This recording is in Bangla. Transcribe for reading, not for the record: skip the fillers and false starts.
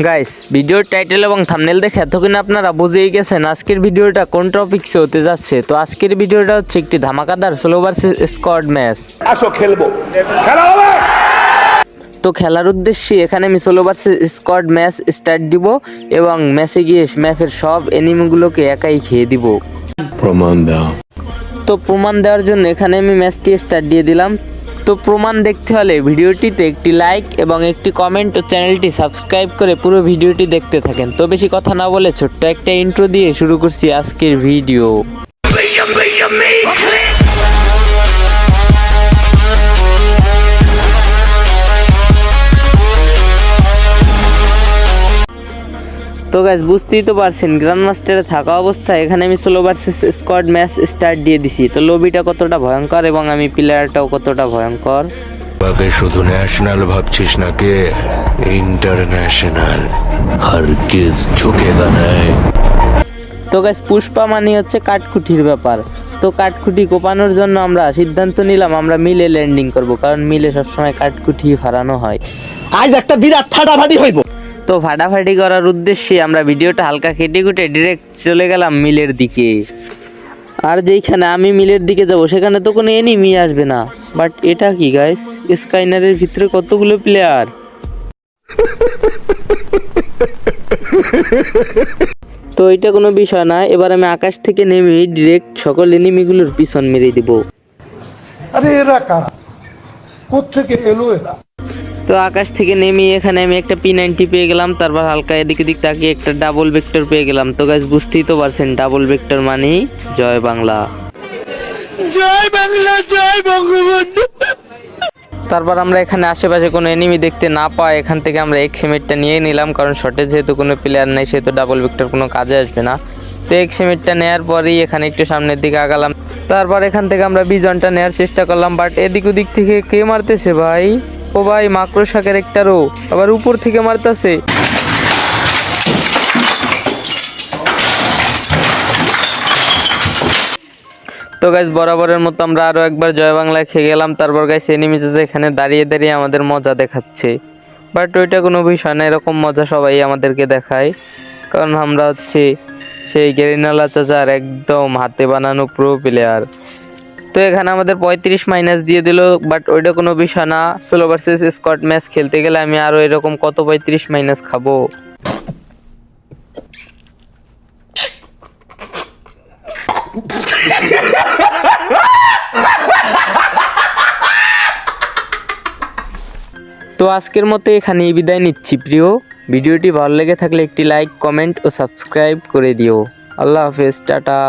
গাইস ভিডিওর টাইটেল এবং থাম্বনেল দেখে এতক্ষণ আপনারা বুঝেই গেছেন আজকের ভিডিওটা কোন টপিকসে হতে যাচ্ছে। তো আজকের ভিডিওটা হচ্ছে একটি ধামাকাদার সোলো ভার্সেস স্কোয়াড ম্যাচ। আসো খেলবো, খেলা হবে। তো খেলার উদ্দেশ্যে এখানে আমি solo versus squad match start দিব এবং ম্যাচে গিয়ে ম্যাপের সব এনিমিগুলোকে একাই খেয়ে দিব। প্রমাণ দাও। তো প্রমাণ দেওয়ার জন্য এখানে আমি ম্যাচটি স্টার্ট দিয়ে দিলাম। তো প্রমাণ দেখতে হলে ভিডিওটিতে একটি লাইক এবং একটি কমেন্ট ও চ্যানেলটি সাবস্ক্রাইব করে পুরো ভিডিওটি দেখতে থাকেন। তো বেশি কথা না বলে ছোট্ট একটা ইন্ট্রো দিয়ে শুরু করছি আজকের ভিডিও। তো গাইস বুঝতেই তো পারছেন গ্র্যান্ড মাস্টারে থাকা অবস্থায় এখানে আমি solo versus squad match start দিয়ে দিছি। তো লবিটা কতটা ভয়ঙ্কর এবং আমি প্লেয়ারটাও কতটা ভয়ঙ্কর। আগে শুধু ন্যাশনাল ভাবছিস নাকি ইন্টারন্যাশনাল হারগিজ ঝুঁকেগা না। তো গাইস পুষ্পা মানে হচ্ছে কাঠকুঠির ব্যাপার। তো কাঠকুঠি কোপানোর জন্য আমরা সিদ্ধান্ত নিলাম আমরা মিলে ল্যান্ডিং করব, কারণ মিলে সবসময় কাঠকুঠি ফাড়ানো হয়। আজ একটা বিরাট ফাটাফাটি হইব। তো ফাটাফাটি করার উদ্দেশ্যে আমরা ভিডিওটা হালকা কেটে কুটে ডিরেক্ট চলে গেলাম মিলের দিকে। আর যেইখানে আমি মিলের দিকে যাব সেখানে তো কোনো এনিমি আসবে না। বাট এটা কি গাইস, স্কাইনারের ভিতরে কতগুলো প্লেয়ার। তো এটা কোনো বিষয় না, এবার আমি আকাশ থেকে নেমে ডিরেক্ট সকল এনিমিগুলোর পিছন মেরে দিব। আরে এরা কারা, কোত্থেকে এলো এরা? তো আকাশ থেকে নেমে এখানে আমি একটা P90 পেয়ে গেলাম, তারপর হালকা এদিক ওদিক তাকিয়ে একটা ডাবল ভেক্টর পেয়ে গেলাম। তো গাইস বুঝতেই তো পারছেন ডাবল ভেক্টর মানেই জয় বাংলা। জয় বাংলা, জয় বঙ্গবন্ধু। তারপর আমরা এখানে আশেপাশে কোনো এনিমি দেখতে না পাই এখান থেকে আমরা এক্সিমেটটা নিয়ে নিলাম, কারণ শর্টে যেহেতু কোনো প্লেয়ার নেই সেহেতু ডাবল ভেক্টর কোনো কাজে আসবে না। তো এক্সিমেটটা নেওয়ার পরেই এখানে একটু সামনের দিকে আগালাম। তারপর এখান থেকে আমরা বিজনটা নেওয়ার চেষ্টা করলাম, বাট এদিক ওদিক থেকে কে মারতেছে ভাই? ও ভাই মাকড়সাকের একটারও আবার উপর থেকে মারতেছে। তো গাইস বরাবরের মতো আমরা আরো একবার জয় বাংলায় খেয়ে গেলাম। তারপর গাইস এনিমিজ এখানে দাঁড়িয়ে দাঁড়িয়ে আমাদের মজা দেখাচ্ছে, বাট ওইটা কোনো বিষয় না, এরকম মজা সবাই আমাদেরকে দেখায়, কারণ আমরা হচ্ছে সেই গেরিনালা চাচার একদম হাতে বানানো প্রো প্লেয়ার। তো এখানে আমাদের 35 মাইনাস দিয়ে দিল, বাট ওইটা কোনো বিষয় না। সোলো ভার্সেস স্কোয়াড ম্যাচ খেলতে গেলে আমি আরো এরকম কত 35 মাইনাস খাবো। তো আজকের মতো এখানেই বিদায় নিচ্ছি প্রিয়। ভিডিওটি ভালো লেগে থাকলে একটি লাইক কমেন্ট ও সাবস্ক্রাইব করে দিও। আল্লাহ হাফেজ, টাটা।